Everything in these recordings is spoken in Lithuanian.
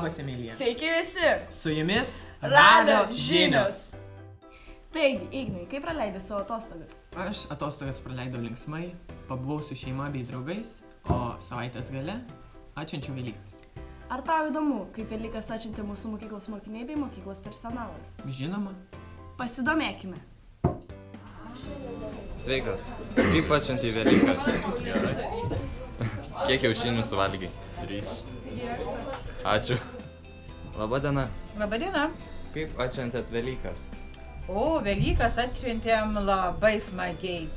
Labas, Emilija. Sveiki visi. Su jumis Ralio žinios. Taigi, Ignai, kaip praleidai savo atostogas? Aš atostogas praleidau linksmai, pabuvau su šeima bei draugais, o savaitės gale atšvenčiau Velykas. Ar tau įdomu, kaip Velykas atšventė mūsų mokyklos mokiniai bei mokyklos personalas? Žinoma. Pasidomėkime. Sveikas. Kaip atšventei Velykas? Gerai. Kiek kiaušinių suvalgiai? 3. Ačiū. Labadiena. Labadiena. Kaip atšventėt Velykas? O, Velykas atšventėm labai smagiai.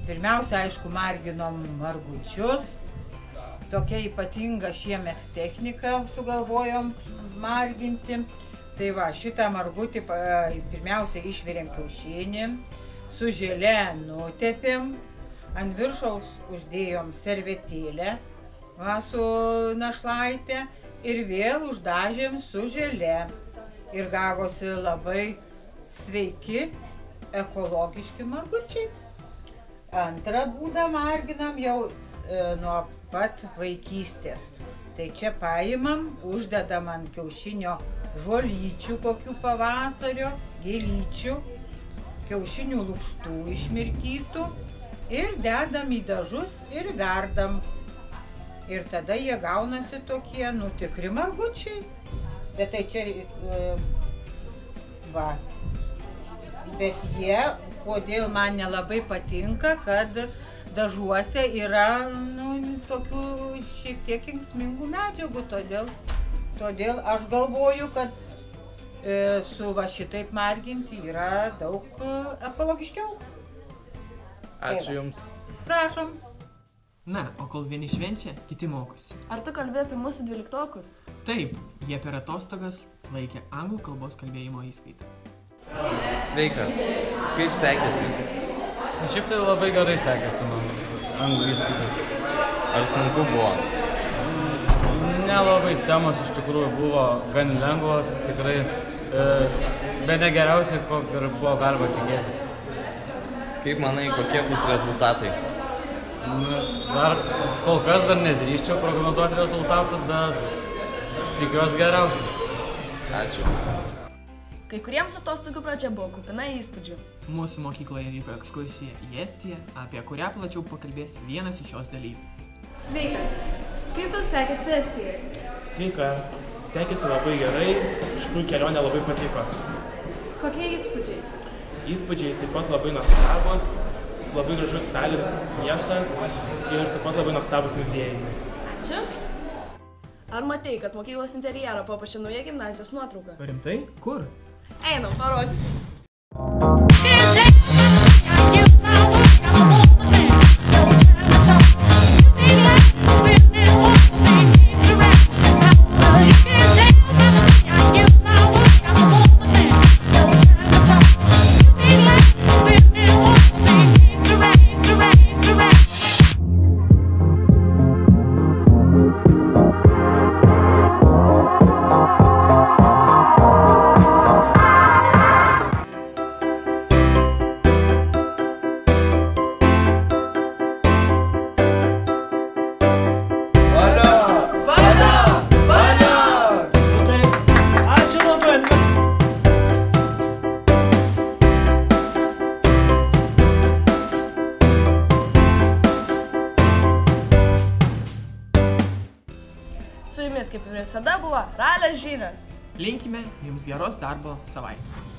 Pirmiausia, aišku, marginom margučius. Tokia ypatinga šiemet technika sugalvojom marginti. Tai va, šitą margutį pirmiausia išvirėm kiaušinį, su želė nutepėm, ant viršaus uždėjom servetėlę, va, su našlaitė ir vėl uždažėm su želė. Ir gavosi labai sveiki, ekologiški margučiai. Antrą būdą marginam jau nuo pat vaikystės. Tai čia paimam, uždedam ant kiaušinio žolyčių kokių pavasario, gėlyčių, kiaušinių lukštų išmirkytų ir dedam į dažus ir verdam. Ir tada jie gaunasi tokie, tikri margučiai. Bet tai čia, va. Bet jie, kodėl man nelabai patinka, kad dažuose yra, tokių šiek tiek kenksmingų medžiagų, todėl aš galvoju, kad su va šitaip marginti yra daug ekologiškiau. Ačiū Jums. Prašom. Na, o kol vieni švenčia, kiti mokosi. Ar tu kalbėjai apie mūsų 12-okus? Taip, jie per atostogas laikė anglų kalbos kalbėjimo įskaitą. Sveikas. Kaip sekėsi? Šiaip tai labai gerai sekėsi man anglų įskaitą. Ar sunku buvo? Nelabai temos iš tikrųjų buvo gan lengvos, tikrai, bet ne geriausiai, ko ir buvo galima tikėtis. Kaip manai, kokie bus rezultatai? Dar kol kas dar nedrįsčiau prognozuoti rezultatų, bet tikiuosi geriausiai. Ačiū. Kai kuriems atostogų pradžia buvo kupina įspūdžių. Mūsų mokykloje vyko ekskursija į Estiją, apie kurią plačiau pakalbės vienas iš jos dalyvių. Sveikas. Kaip tau sekėsi Estijoje? Sveika. Sekėsi labai gerai, iš tikrųjų kelionė labai patiko. Kokie įspūdžiai? Įspūdžiai taip pat labai nuostabus, labai gražus Talinas miestas ir taip pat labai nuostabus muziejai. Ačiū. Ar matei, kad mokyklos interjerą papuošė nauja gimnazijos nuotrauka? Rimtai? Kur? Einam, parodysiu. Su jumis, kaip ir visada, buvo Ralio žinios. Linkime jums geros darbo savaitės.